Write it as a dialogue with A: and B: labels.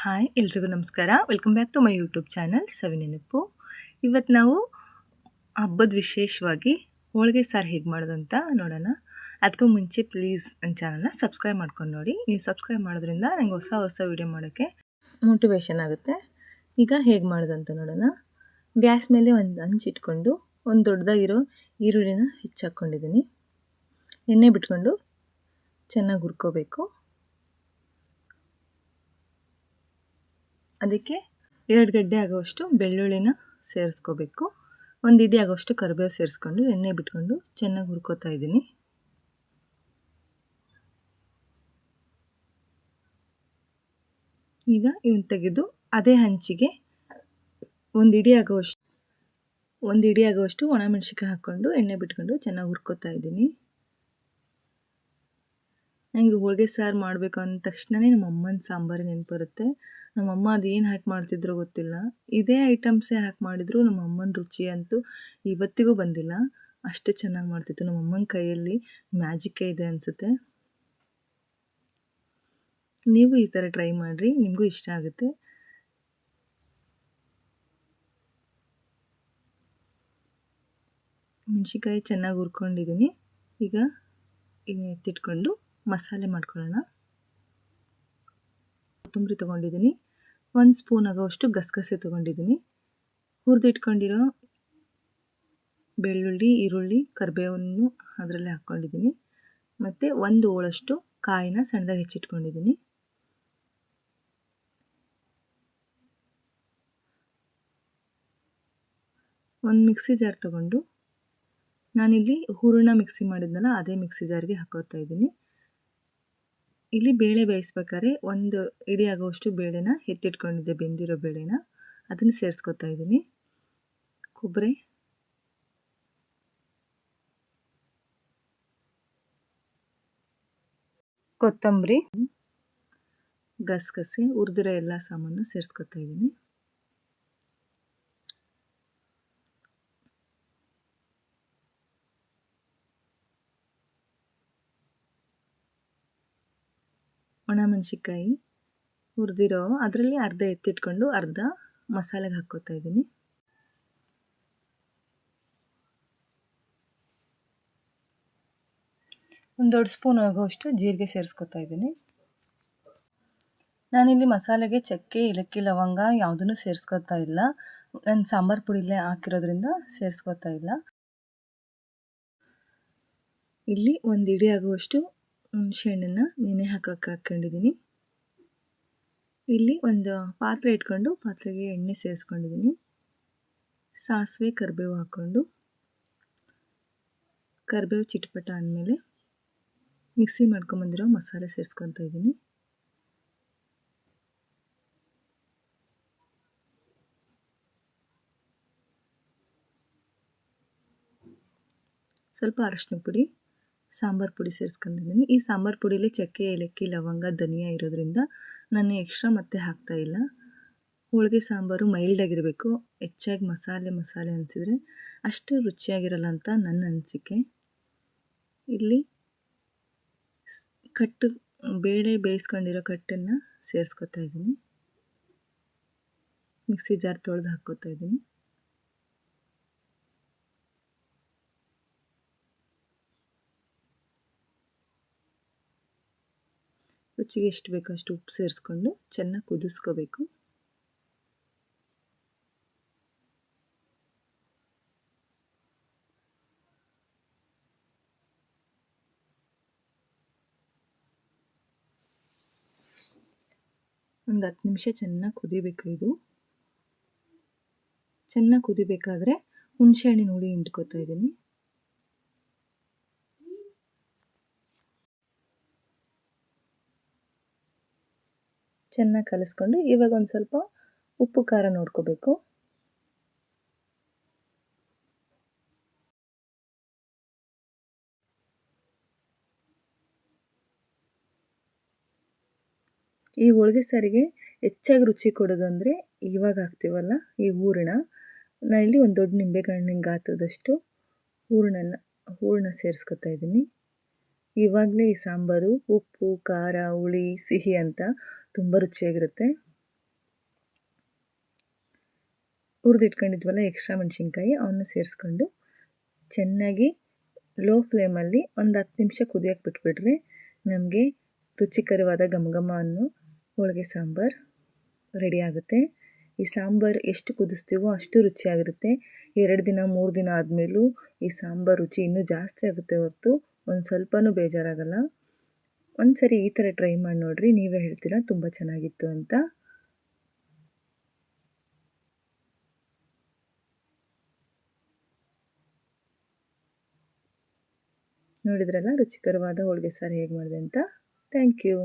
A: Hi ಎಲ್ರಿಗೂ ನಮಸ್ಕಾರ. Welcome back to my YouTube channel Savinenapu. ಇವತ್ತು ನಾವು ಹಬ್ಬದ ವಿಶೇಷವಾಗಿ ಹೋಳಿಗೆ ಸಾರು ಹೇಗೆ ಮಾಡೋದು ಅಂತ ನೋಡೋಣ. ಅದಕ್ಕೂ ಮುಂಚೆ ಪ್ಲೀಸ್ ನನ್ನ ಚಾನಲ್ನ ಸಬ್ಸ್ಕ್ರೈಬ್ ಮಾಡ್ಕೊಂಡು ನೋಡಿ. ನೀವು ಸಬ್ಸ್ಕ್ರೈಬ್ ಮಾಡೋದ್ರಿಂದ ನನಗೆ ಹೊಸ ವಿಡಿಯೋ ಮಾಡೋಕ್ಕೆ ಮೋಟಿವೇಶನ್ ಆಗುತ್ತೆ. ಈಗ ಹೇಗೆ ಮಾಡೋದು ಅಂತ ನೋಡೋಣ. ಗ್ಯಾಸ್ ಮೇಲೆ ಒಂದು ಹಂಚಿಟ್ಕೊಂಡು ಒಂದು ದೊಡ್ಡದಾಗಿರೋ ಈರುಳ್ಳಿನ ಹೆಚ್ಚಾಕ್ಕೊಂಡಿದ್ದೀನಿ. ಎಣ್ಣೆ ಬಿಟ್ಕೊಂಡು ಚೆನ್ನಾಗಿ ಹುರ್ಕೋಬೇಕು. ಅದಕ್ಕೆ 2 ಗಡ್ಡೆ ಆಗೋವಷ್ಟು ಬೆಳ್ಳುಳ್ಳಿನ ಸೇರಿಸ್ಕೋಬೇಕು. 1 ಇಡಿ ಆಗೋವಷ್ಟು ಕರಿಬೇವು ಸೇರಿಸ್ಕೊಂಡು ಎಣ್ಣೆ ಬಿಟ್ಕೊಂಡು ಚೆನ್ನಾಗಿ ಹುರ್ಕೋತಾ ಇದ್ದೀನಿ. ಈಗ ಇವನ್ನ ತೆಗೆದು ಅದೇ ಹಂಚಿಗೆ 1 ಇಡಿ ಆಗೋವಷ್ಟು ಒಣಮೆಣಸಿನ್ಕಾಯಿ ಹಾಕ್ಕೊಂಡು ಎಣ್ಣೆ ಬಿಟ್ಕೊಂಡು ಚೆನ್ನಾಗಿ ಹುರ್ಕೋತಾ ಇದ್ದೀನಿ. ನನಗೆ ಹೋಳಿಗೆ ಸಾರು ಮಾಡಬೇಕು ಅಂದ ತಕ್ಷಣವೇ ನಮ್ಮ ಅಮ್ಮನ ಸಾಂಬಾರು ನೆನಪು ಬರುತ್ತೆ. ನಮ್ಮಮ್ಮ ಅದೇನು ಹಾಕಿ ಮಾಡ್ತಿದ್ರೋ ಗೊತ್ತಿಲ್ಲ. ಇದೇ ಐಟಮ್ಸೇ ಹಾಕಿ ಮಾಡಿದ್ರು ನಮ್ಮ ಅಮ್ಮನ ರುಚಿ ಅಂತೂ ಇವತ್ತಿಗೂ ಬಂದಿಲ್ಲ. ಅಷ್ಟು ಚೆನ್ನಾಗಿ ಮಾಡ್ತಿತ್ತು. ನಮ್ಮ ಅಮ್ಮನ ಕೈಯಲ್ಲಿ ಮ್ಯಾಜಿಕ್ಕೇ ಇದೆ ಅನಿಸುತ್ತೆ. ನೀವು ಈ ಥರ ಟ್ರೈ ಮಾಡಿರಿ, ನಿಮಗೂ ಇಷ್ಟ ಆಗುತ್ತೆ. ಮೆಣಸಿನ್ಕಾಯಿ ಚೆನ್ನಾಗಿ ಹುರ್ಕೊಂಡಿದ್ದೀನಿ. ಈಗ ಎತ್ತಿಟ್ಕೊಂಡು ಮಸಾಲೆ ಮಾಡ್ಕೊಳ್ಳೋಣ. ಕೊತ್ತಂಬರಿ ತೊಗೊಂಡಿದ್ದೀನಿ. 1 ಸ್ಪೂನ್ ಆಗೋವಷ್ಟು ಗಸಗಸೆ ತೊಗೊಂಡಿದ್ದೀನಿ. ಹುರಿದಿಟ್ಕೊಂಡಿರೋ ಬೆಳ್ಳುಳ್ಳಿ, ಈರುಳ್ಳಿ, ಕರಿಬೇವನ್ನು ಅದರಲ್ಲೇ ಹಾಕ್ಕೊಂಡಿದ್ದೀನಿ. ಮತ್ತು 1 ಹೋಳಷ್ಟು ಕಾಯಿನ ಸಣ್ಣದಾಗಿ ಹೆಚ್ಚಿಟ್ಕೊಂಡಿದ್ದೀನಿ. ಒಂದು ಮಿಕ್ಸಿ ಜಾರ್ ತೊಗೊಂಡು ನಾನಿಲ್ಲಿ ಹೂರಣ ಮಿಕ್ಸಿ ಮಾಡಿದ್ನಲ್ಲ ಅದೇ ಮಿಕ್ಸಿ ಜಾರ್ಗೆ ಹಾಕೋತಾ ಇದ್ದೀನಿ. ಇಲ್ಲಿ ಬೇಳೆ ಬೇಯಿಸ್ಬೇಕಾದ್ರೆ 1 ಇಡಿ ಆಗೋವಷ್ಟು ಬೇಳೆನ ಎತ್ತಿಟ್ಕೊಂಡಿದ್ದೆ, ಬೆಂದಿರೋ ಬೇಳೆನ ಅದನ್ನು ಸೇರಿಸ್ಕೊತಾ ಇದ್ದೀನಿ. ಕೊಬ್ಬರಿ, ಕೊತ್ತಂಬರಿ, ಗಸಗಸೆ, ಹುರಿದಿರೋ ಎಲ್ಲ ಸಾಮಾನು ಸೇರಿಸ್ಕೊತಾ ಇದ್ದೀನಿ. ಒಣಮೆಣಸಿನ್ಕಾಯಿ ಹುರಿದಿರೋ ಅದರಲ್ಲಿ ಅರ್ಧ ಎತ್ತಿಟ್ಕೊಂಡು ಅರ್ಧ ಮಸಾಲೆಗೆ ಹಾಕ್ಕೋತಾ ಇದ್ದೀನಿ. ಒಂದು ದೊಡ್ಡ ಸ್ಪೂನ್ ಆಗೋವಷ್ಟು ಜೀರಿಗೆ ಸೇರಿಸ್ಕೊತಾ ಇದ್ದೀನಿ. ನಾನಿಲ್ಲಿ ಮಸಾಲೆಗೆ ಚಕ್ಕೆ, ಏಲಕ್ಕಿ, ಲವಂಗ ಯಾವುದನ್ನು ಸೇರಿಸ್ಕೊತಾ ಇಲ್ಲ. ನಾನು ಸಾಂಬಾರು ಪುಡಿಲೇ ಹಾಕಿರೋದ್ರಿಂದ ಸೇರಿಸ್ಕೊತಾ ಇಲ್ಲ. ಇಲ್ಲಿ 1 ಇಡಿ ಆಗುವಷ್ಟು ಹುಣಸೆ ಹಣ್ಣನ್ನು ನೆನೆ ಹಾಕೊಂಡಿದ್ದೀನಿ. ಇಲ್ಲಿ ಒಂದು ಪಾತ್ರೆ ಇಟ್ಕೊಂಡು ಪಾತ್ರೆಗೆ ಎಣ್ಣೆ ಸೇರಿಸ್ಕೊಂಡಿದ್ದೀನಿ. ಸಾಸಿವೆ, ಕರಿಬೇವು ಹಾಕ್ಕೊಂಡು ಕರಿಬೇವು ಚಿಟಪಟ ಅಂದಮೇಲೆ ಮಿಕ್ಸಿ ಮಾಡ್ಕೊಂಬಂದಿರೋ ಮಸಾಲೆ ಸೇರಿಸ್ಕೊತಾ ಇದ್ದೀನಿ. ಸ್ವಲ್ಪ ಅರಶಿನ ಪುಡಿ, ಸಾಂಬಾರು ಪುಡಿ ಸೇರಿಸ್ಕೊಂಡಿದ್ದೀನಿ. ಈ ಸಾಂಬಾರು ಪುಡಿಲಿ ಚಕ್ಕೆ, ಏಲಕ್ಕಿ, ಲವಂಗ, ಧನಿಯಾ ಇರೋದ್ರಿಂದ ನಾನು ಎಕ್ಸ್ಟ್ರಾ ಮತ್ತೆ ಹಾಕ್ತಾ ಇಲ್ಲ. ಹೋಳಿಗೆ ಸಾಂಬಾರು ಮೈಲ್ಡಾಗಿರಬೇಕು. ಹೆಚ್ಚಾಗಿ ಮಸಾಲೆ ಅನಿಸಿದರೆ ಅಷ್ಟು ರುಚಿಯಾಗಿರಲ್ಲ ಅಂತ ನನ್ನ ಅನಿಸಿಕೆ. ಇಲ್ಲಿ ಬೇಳೆ ಬೇಯಿಸ್ಕೊಂಡಿರೋ ಕಟ್ಟನ್ನು ಸೇರಿಸ್ಕೊತಾ ಇದ್ದೀನಿ. ಮಿಕ್ಸಿ ಜಾರ್ ತೊಳೆದು ಹಾಕ್ಕೋತಾ ಇದ್ದೀನಿ. ರುಚಿಗೆ ಎಷ್ಟು ಬೇಕೋ ಅಷ್ಟು ಉಪ್ಪು ಸೇರಿಸ್ಕೊಂಡು ಚೆನ್ನಾಗಿ ಕುದಿಸ್ಕೋಬೇಕು. ಒಂದು 10 ನಿಮಿಷ ಚೆನ್ನಾಗಿ ಕುದಿಬೇಕು. ಇದು ಚೆನ್ನಾಗಿ ಕುದಿಬೇಕಾದ್ರೆ ಹುಣಸೆ ಹಣ್ಣಿನ ಹುಳಿ ಹಿಂಡ್ಕೋತಾ ಇದ್ದೀನಿ. ಚೆನ್ನಾಗಿ ಕಲಿಸ್ಕೊಂಡು ಇವಾಗ ಒಂದು ಸ್ವಲ್ಪ ಉಪ್ಪು ಖಾರ ನೋಡ್ಕೋಬೇಕು. ಈ ಹೋಳಿಗೆ ಸಾರಿಗೆ ಹೆಚ್ಚಾಗಿ ರುಚಿ ಕೊಡೋದು ಅಂದರೆ ಇವಾಗ ಹಾಕ್ತೀವಲ್ಲ ಈ ಹೂರಣ. ನಾನಿಲ್ಲಿ ಒಂದು ದೊಡ್ಡ ನಿಂಬೆಹಣ್ಣಿನ ಗಾತ್ರದಷ್ಟು ಹೂರಣ ಸೇರಿಸ್ಕೊತಾ ಇದ್ದೀನಿ. ಇವಾಗಲೇ ಈ ಸಾಂಬಾರು ಉಪ್ಪು, ಖಾರ, ಹುಳಿ, ಸಿಹಿ ಅಂತ ತುಂಬ ರುಚಿಯಾಗಿರುತ್ತೆ. ಹುರಿದಿಟ್ಕೊಂಡಿದ್ವಲ್ಲ ಎಕ್ಸ್ಟ್ರಾ ಮೆಣಸಿನ್ಕಾಯಿ ಅವನ್ನ ಸೇರಿಸ್ಕೊಂಡು ಚೆನ್ನಾಗಿ ಲೋ ಫ್ಲೇಮಲ್ಲಿ ಒಂದು 10 ನಿಮಿಷ ಕುದಿಯೋಕ್ಕೆ ಬಿಟ್ಬಿಟ್ರೆ ನಮಗೆ ರುಚಿಕರವಾದ ಘಮ ಅನ್ನೋ ಹೋಳಿಗೆ ಸಾಂಬಾರು ರೆಡಿ ಆಗುತ್ತೆ. ಈ ಸಾಂಬಾರು ಎಷ್ಟು ಕುದಿಸ್ತೀವೋ ಅಷ್ಟು ರುಚಿಯಾಗಿರುತ್ತೆ. 2 ದಿನ 3 ದಿನ ಆದಮೇಲೂ ಈ ಸಾಂಬಾರು ರುಚಿ ಇನ್ನೂ ಜಾಸ್ತಿ ಆಗುತ್ತೆ ಹೊರತು ಒಂದು ಸ್ವಲ್ಪನೂ ಬೇಜಾರಾಗಲ್ಲ. ಒಂದು ಸರಿ ಈ ಥರ ಟ್ರೈ ಮಾಡಿ ನೋಡಿರಿ, ನೀವೇ ಹೇಳ್ತೀರಾ ತುಂಬ ಚೆನ್ನಾಗಿತ್ತು ಅಂತ. ನೋಡಿದ್ರಲ್ಲ ರುಚಿಕರವಾದ ಹೋಳಿಗೆ ಸಾರು ಹೇಗೆ ಮಾಡಿದೆ ಅಂತ. Thank you.